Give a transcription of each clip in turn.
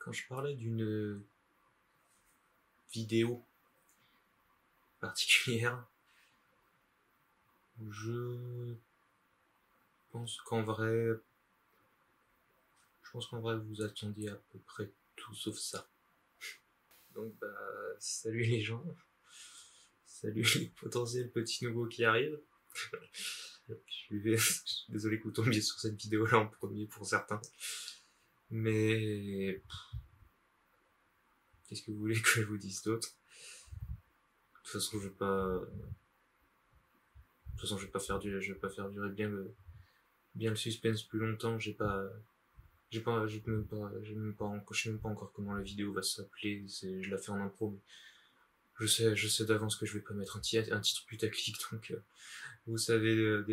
Quand je parlais d'une vidéo particulière, je pense qu'en vrai, vous attendiez à peu près tout sauf ça. Donc salut les gens, salut les potentiels petits nouveaux qui arrivent. Je suis désolé que vous tombiez sur cette vidéo là en premier pour certains. Mais qu'est-ce que vous voulez que je vous dise d'autre? De toute façon, je vais pas durer bien le suspense plus longtemps. Je sais même pas encore comment la vidéo va s'appeler. Je la fais en impro, mais je sais d'avance que je vais pas mettre un titre putaclic, donc vous savez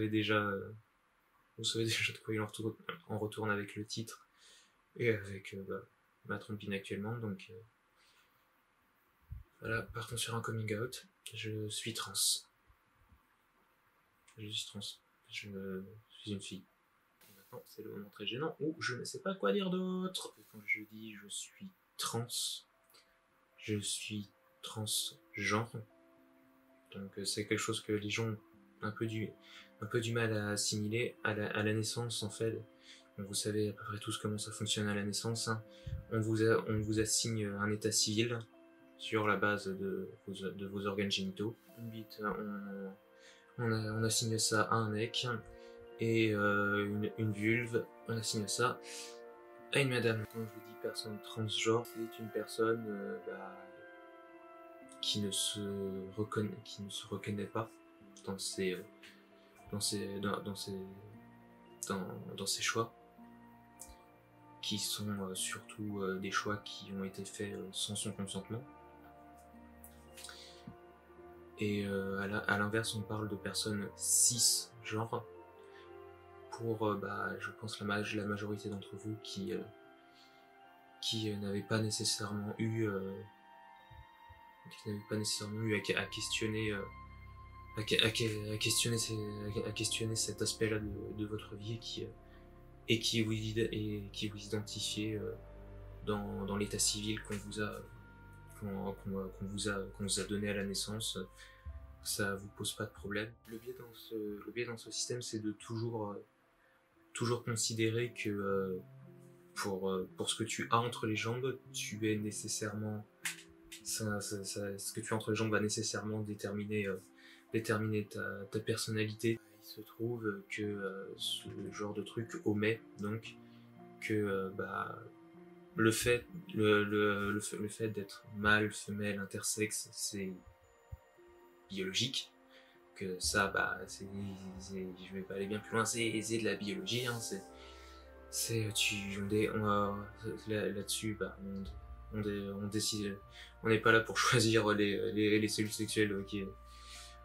déjà de quoi il en retourne avec le titre et avec ma trompine actuellement. Donc voilà, partons sur un coming out. Je suis trans. Je suis une fille. Maintenant, c'est le moment très gênant où je ne sais pas quoi dire d'autre. Quand je dis je suis trans, je suis transgenre. Donc c'est quelque chose que les gens ont un peu du mal à assimiler à la naissance en fait. Donc, vous savez à peu près tous comment ça fonctionne à la naissance. Hein. On vous assigne un état civil sur la base de vos organes génitaux. On assigne ça à un mec et une vulve, on assigne ça à une madame. Quand je dis personne transgenre, c'est une personne qui ne se reconnaît pas dans ses choix, qui sont surtout des choix qui ont été faits sans son consentement. Et à l'inverse, on parle de personnes cisgenres pour, je pense, la majorité d'entre vous qui n'avaient pas nécessairement eu à questionner cet aspect-là de votre vie et qui vous identifiez dans l'état civil qu'on vous a donné à la naissance. Ça vous pose pas de problème. Le biais dans ce système, c'est de toujours considérer que pour ce que tu as entre les jambes, tu es nécessairement ce que tu as entre les jambes va nécessairement déterminer ta personnalité. Il se trouve que ce genre de truc omet donc que le fait d'être mâle, femelle, intersexe, c'est biologique. Que ça, je vais pas aller bien plus loin, c'est de la biologie. Hein, là-dessus, on décide. On n'est pas là pour choisir les cellules sexuelles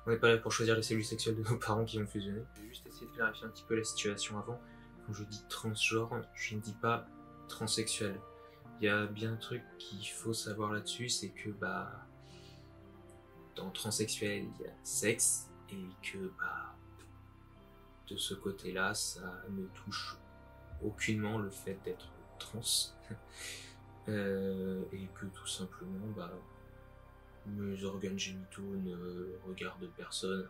on n'est pas là pour choisir les cellules sexuelles de nos parents qui ont fusionné. Je vais juste essayer de clarifier un petit peu la situation avant. Quand je dis transgenre, je ne dis pas transsexuel. Il y a bien un truc qu'il faut savoir là-dessus, c'est que dans transsexuel, il y a sexe et que de ce côté-là, ça ne touche aucunement le fait d'être trans. Et que tout simplement, mes organes génitaux ne regardent personne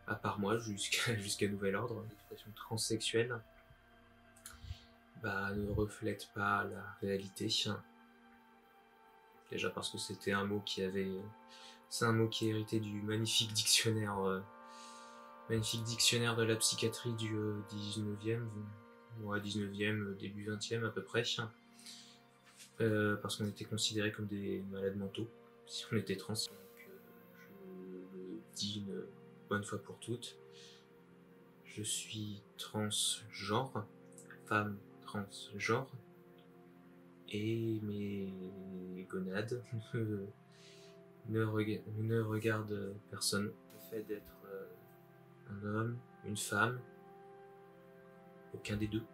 à part moi jusqu'à nouvel ordre. L'expression transsexuelle ne reflète pas la réalité. Déjà parce que c'est un mot qui est hérité du magnifique dictionnaire de la psychiatrie du 19e, début 20e à peu près. Parce qu'on était considérés comme des malades mentaux si on était trans. Donc je le dis une bonne fois pour toutes. Je suis transgenre, femme transgenre, et mes gonades ne regardent personne. Le fait d'être un homme, une femme, aucun des deux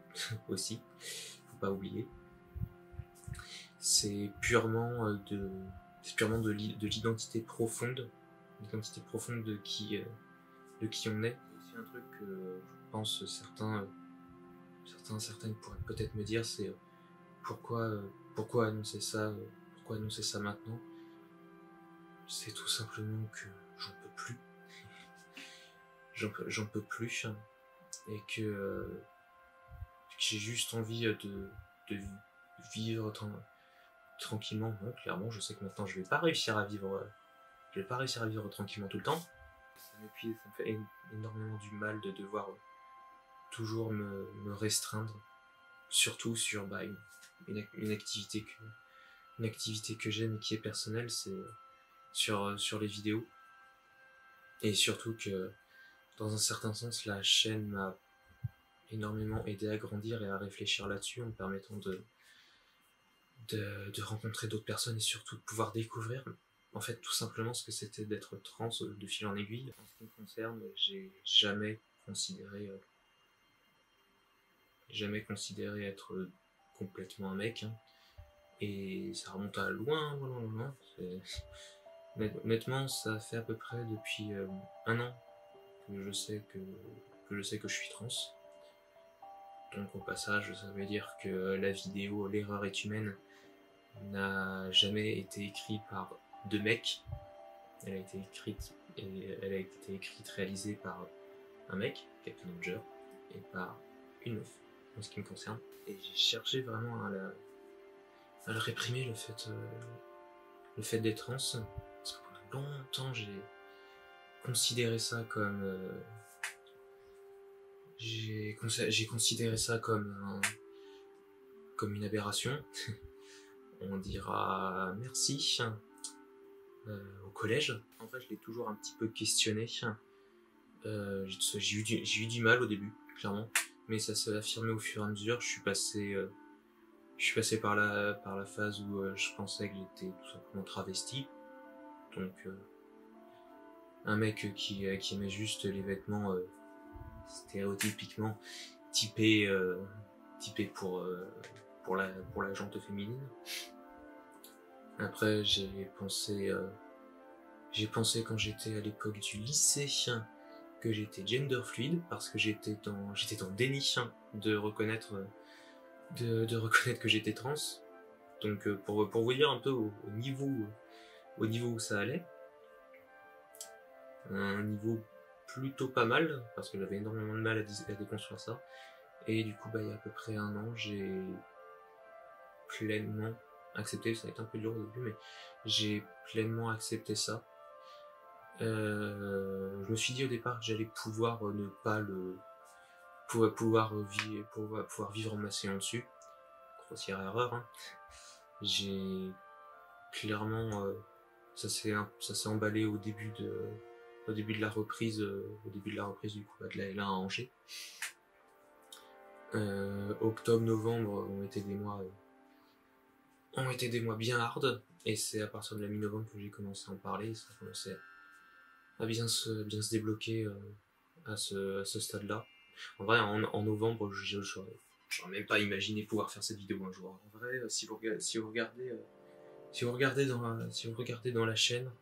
aussi, faut pas oublier. C'est purement de l'identité profonde, de qui on est. C'est aussi un truc que je pense certaines pourraient peut-être me dire, c'est pourquoi annoncer ça maintenant? C'est tout simplement que j'en peux plus. J'en peux plus. Et que j'ai juste envie de vivre tranquillement. Non, clairement, je sais que maintenant je vais pas réussir à vivre tranquillement tout le temps. Ça m'épuise, ça me fait énormément du mal de devoir toujours me restreindre, surtout sur une activité que j'aime et qui est personnelle, c'est sur les vidéos. Et surtout que dans un certain sens, la chaîne m'a énormément aidé à grandir et à réfléchir là-dessus en me permettant de rencontrer d'autres personnes et surtout de pouvoir découvrir en fait tout simplement ce que c'était d'être trans de fil en aiguille. En ce qui me concerne, j'ai jamais considéré être complètement un mec, hein. Et ça remonte à loin. Honnêtement, ça fait à peu près depuis un an que je sais que je suis trans. Donc au passage, ça veut dire que la vidéo L'erreur est humaine n'a jamais été écrite par deux mecs. Elle a été écrite, réalisée par un mec, Captain Hodger, et par une meuf, en ce qui me concerne. Et j'ai cherché vraiment à le réprimer, le fait d'être trans, parce que pendant longtemps j'ai considéré ça comme comme une aberration. On dira merci au collège. En fait, je l'ai toujours un petit peu questionné. J'ai eu du mal au début, clairement, mais ça s'est affirmé au fur et à mesure. Je suis passé par la phase où je pensais que j'étais tout simplement travesti. Donc, un mec qui aimait juste les vêtements stéréotypiquement typés pour la jante féminine. Après, j'ai pensé quand j'étais à l'époque du lycée que j'étais gender fluide parce que j'étais dans déni de reconnaître que j'étais trans. Donc pour vous dire un peu au niveau où ça allait, un niveau plutôt pas mal parce que j'avais énormément de mal à déconstruire ça. Et du coup, il y a à peu près un an, j'ai pleinement accepté, ça a été un peu dur au début, mais j'ai pleinement accepté ça. Je me suis dit au départ que j'allais pouvoir ne pas pouvoir vivre en m'asseyant dessus. Grossière erreur, hein. J'ai clairement ça s'est emballé au début de la reprise du coup de la L1 à Angers. Octobre-novembre ont été des mois bien hard, et c'est à partir de la mi-novembre que j'ai commencé à en parler, et ça a commencé à bien se débloquer à ce stade-là. En vrai, en novembre, j'aurais même pas imaginé pouvoir faire cette vidéo un jour. En vrai, si vous regardez dans la chaîne,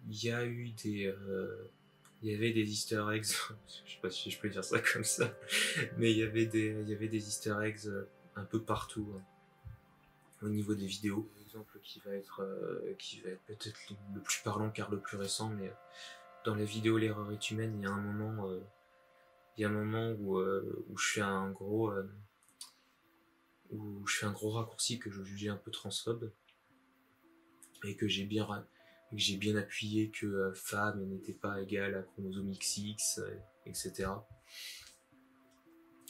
il y avait des easter eggs, je sais pas si je peux dire ça comme ça, mais il y avait des easter eggs un peu partout, hein, au niveau des vidéos. L'exemple qui va être peut-être le plus parlant car le plus récent, mais dans la vidéo L'erreur est humaine, il y a un moment où je fais un gros raccourci que je jugeais un peu transphobe et que j'ai bien appuyé que femme n'était pas égale à chromosome XX, etc.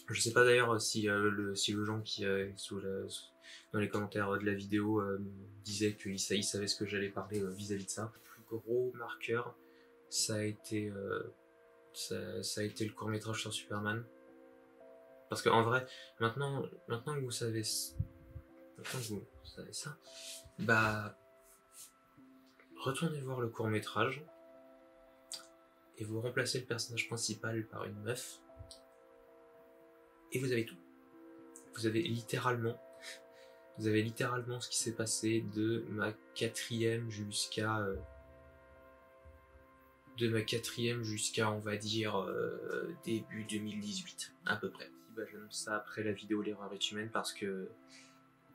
Je sais pas d'ailleurs si le gens qui dans les commentaires de la vidéo disaient qu'ils savaient ce que j'allais parler vis-à-vis de ça. Le plus gros marqueur, ça a été le court-métrage sur Superman. Parce qu'en vrai, maintenant que vous savez ça, retournez voir le court-métrage et vous remplacez le personnage principal par une meuf et vous avez tout. Vous avez littéralement ce qui s'est passé de ma quatrième jusqu'à on va dire début 2018 à peu près. J'annonce ça après la vidéo L'erreur est humaine parce que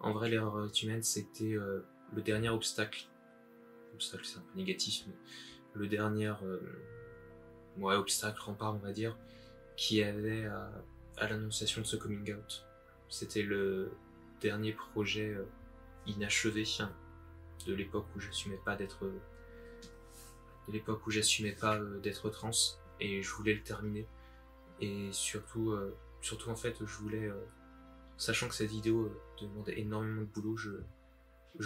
En vrai, l'erreur humaine, c'était le dernier obstacle. Obstacle, c'est un peu négatif, mais le dernier obstacle, rempart, on va dire, qui avait à l'annonciation de ce coming out. C'était le dernier projet inachevé de l'époque où j'assumais pas d'être d'être trans, et je voulais le terminer. Et surtout en fait, je voulais, sachant que cette vidéo demandait énormément de boulot, je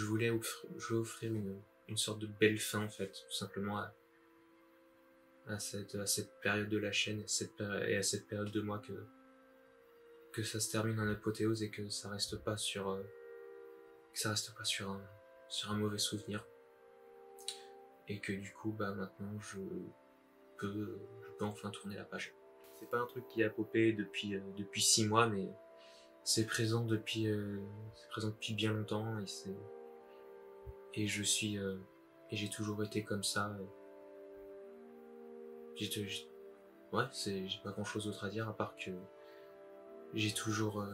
voulais offrir une sorte de belle fin, en fait, tout simplement à cette période de la chaîne et à cette période de moi, que ça se termine en apothéose et que ça reste pas sur un mauvais souvenir, et que du coup maintenant je peux enfin tourner la page. C'est pas un truc qui a popé depuis 6 mois, mais c'est présent depuis bien longtemps, et j'ai toujours été comme ça. J'ai pas grand chose d'autre à dire, à part que j'ai toujours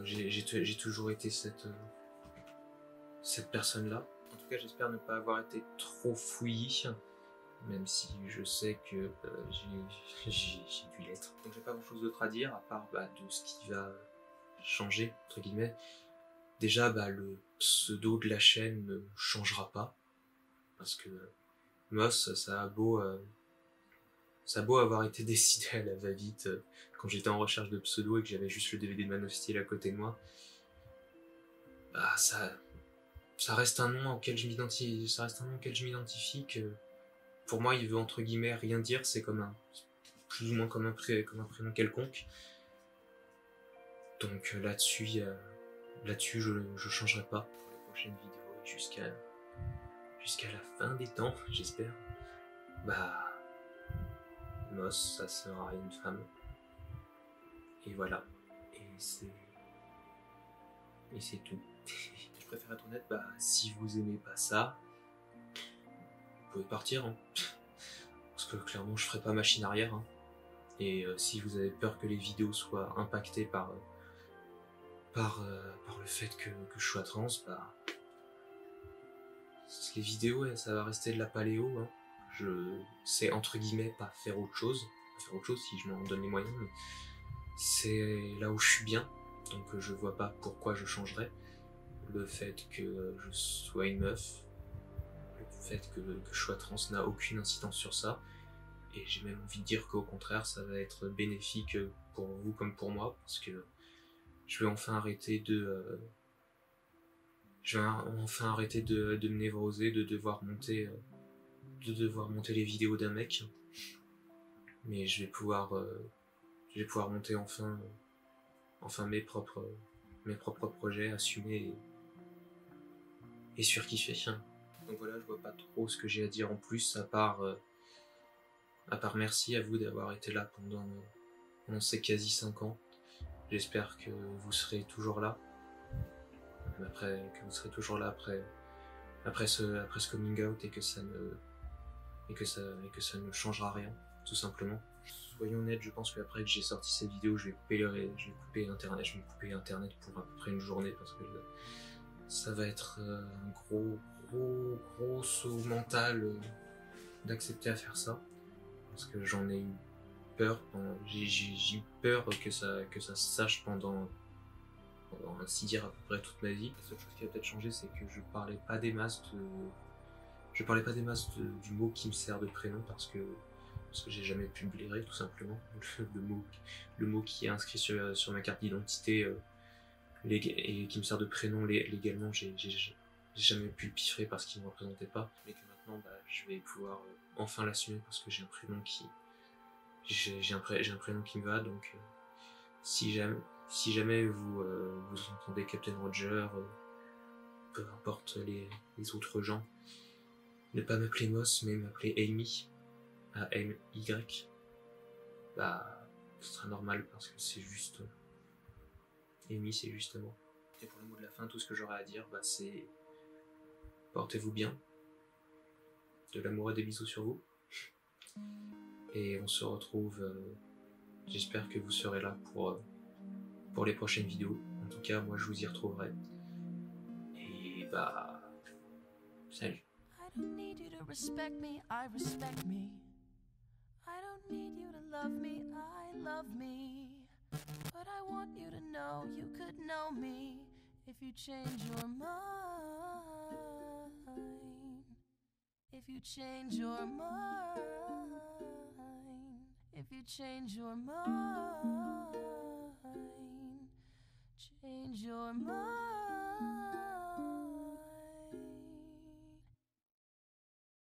été cette personne-là. En tout cas, j'espère ne pas avoir été trop fouillis, même si je sais que j'ai dû l'être. Donc j'ai pas grand chose d'autre à dire, à part de ce qui va changer, entre guillemets. Déjà, le pseudo de la chaîne ne changera pas, parce que Moss, ça a beau avoir été décidé à la va-vite quand j'étais en recherche de pseudo et que j'avais juste le DVD de Man of Steel à côté de moi, ça reste un nom auquel je m'identifie, que pour moi il veut entre guillemets rien dire. C'est plus ou moins comme un prénom quelconque. Donc là-dessus je changerai pas pour les prochaines vidéos jusqu'à la fin des temps, j'espère. Moss, ça sera une femme. Et voilà. Et c'est tout. Je préfère être honnête, si vous aimez pas ça, vous pouvez partir, hein. Parce que clairement je ferai pas machine arrière, hein. Et si vous avez peur que les vidéos soient impactées par le fait que je sois trans, les vidéos, ça va rester de la paléo, hein. Je sais entre guillemets pas faire autre chose si je m'en donne les moyens, mais c'est là où je suis bien, donc je vois pas pourquoi je changerais. Le fait que je sois une meuf, le fait que je sois trans n'a aucune incidence sur ça, et j'ai même envie de dire qu'au contraire ça va être bénéfique pour vous comme pour moi, parce que je vais enfin arrêter de me névroser, de devoir monter les vidéos d'un mec, mais je vais pouvoir monter enfin mes propres projets, assumés et surkiffer. Donc voilà, je vois pas trop ce que j'ai à dire en plus, à part merci à vous d'avoir été là pendant ces quasi 5 ans. J'espère que vous serez toujours là. Après ce coming out, et que ça ne changera rien, tout simplement. Soyons honnêtes, je pense qu'après que j'ai sorti cette vidéo, je vais couper internet pour à peu près une journée, parce que ça va être un gros saut mental d'accepter à faire ça, parce que j'en ai eu peur. J'ai eu peur que ça se sache pendant ainsi dire à peu près toute ma vie. La seule chose qui a peut-être changé, c'est que je parlais pas des masses du mot qui me sert de prénom, parce que j'ai jamais pu me blairer, tout simplement. Le mot qui est inscrit sur ma carte d'identité et qui me sert de prénom légalement, j'ai jamais pu le piffrer parce qu'il ne me représentait pas, mais que maintenant je vais pouvoir enfin l'assumer, parce que j'ai un prénom qui me va. Donc si jamais vous entendez Captain Roger, peu importe les autres gens, ne pas m'appeler Moss, mais m'appeler Amy, A-M-Y, ce sera normal, parce que c'est juste Amy, c'est justement. Et pour le mot de la fin, tout ce que j'aurai à dire, c'est portez-vous bien, de l'amour et des bisous sur vous, et on se retrouve, j'espère que vous serez là pour les prochaines vidéos. En tout cas, moi je vous y retrouverai, bah, salut. I don't need you to respect me, I respect me. I don't need you to love me, I love me. But I want you to know you could know me if you change your mind. If you change your mind. If you change your mind.